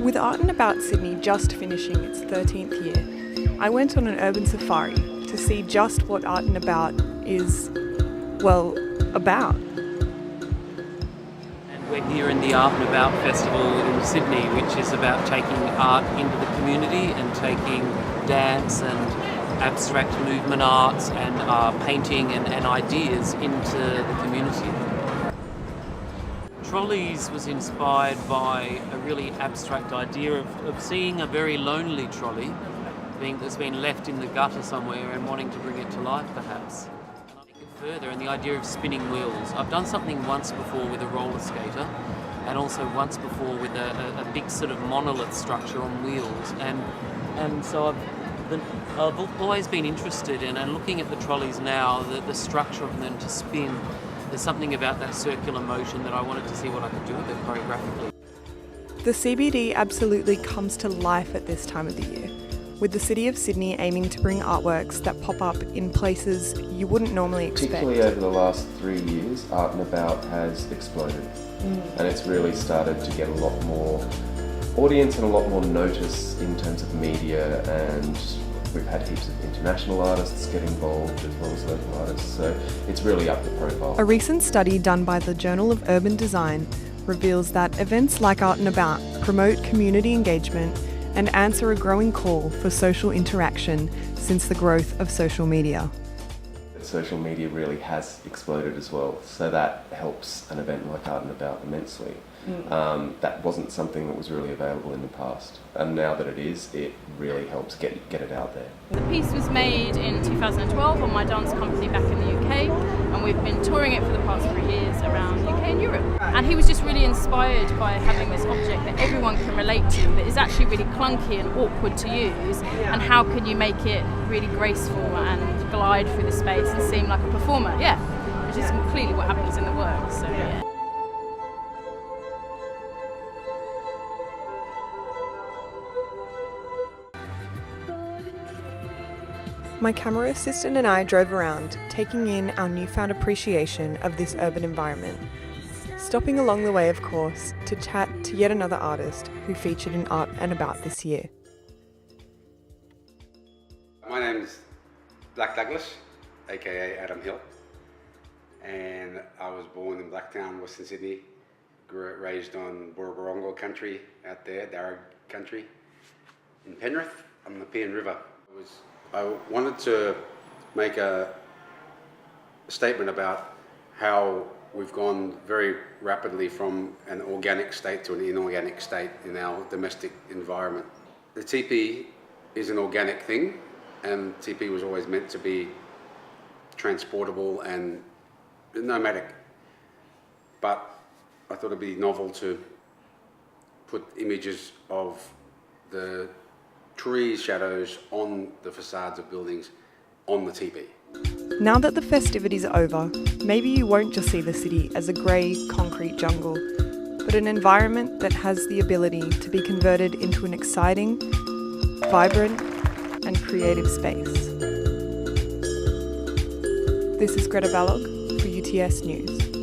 With Art and About Sydney just finishing its 13th year, I went on an urban safari to see just what Art and About is, well, about. And we're here in the Art and About Festival in Sydney, which is about taking art into the community and taking dance and abstract movement arts and painting and ideas into the community. Trolleys was inspired by a really abstract idea of seeing a very lonely trolley that's been left in the gutter somewhere and wanting to bring it to life perhaps. And I take it further, and the idea of spinning wheels. I've done something once before with a roller skater and also once before with a big sort of monolith structure on wheels, and so I've always been interested in, and looking at the trolleys now, the structure of them to spin. There's something about that circular motion that I wanted to see what I could do with it choreographically. The CBD absolutely comes to life at this time of the year, with the City of Sydney aiming to bring artworks that pop up in places you wouldn't normally expect. Particularly over the last 3 years, Art and About has exploded. And it's really started to get a lot more audience and a lot more notice in terms of media, and we've had heaps of international artists get involved as well as local artists, so it's really up the profile. A recent study done by the Journal of Urban Design reveals that events like Art and About promote community engagement and answer a growing call for social interaction since the growth of social media. Social media really has exploded as well, so that helps an event like Art and About immensely. That wasn't something that was really available in the past, and now that it is, it really helps get it out there. The piece was made in 2012 on my dance company back in the UK, and we've been touring it for the past 3 years around the UK and Europe. And he was just really inspired by having this object that everyone can relate to, that is actually really clunky and awkward to use, and how can you make it really graceful and glide through the space and seem like a performer, which is completely what happens in the work, so yeah. My camera assistant and I drove around, taking in our newfound appreciation of this urban environment. Stopping along the way, of course, to chat to yet another artist who featured in Art and About this year. My name's Black Douglas, aka Adam Hill, and I was born in Blacktown, Western Sydney. Raised on Burrabarongo country out there, Darug country. In Penrith, on the Pean River. I wanted to make a statement about how we've gone very rapidly from an organic state to an inorganic state in our domestic environment. The teepee is an organic thing, and teepee was always meant to be transportable and nomadic. But I thought it'd be novel to put images of the trees, shadows on the facades of buildings on the teepee. Now that the festivities are over, maybe you won't just see the city as a grey, concrete jungle, but an environment that has the ability to be converted into an exciting, vibrant, and creative space. This is Greta Balog for UTS News.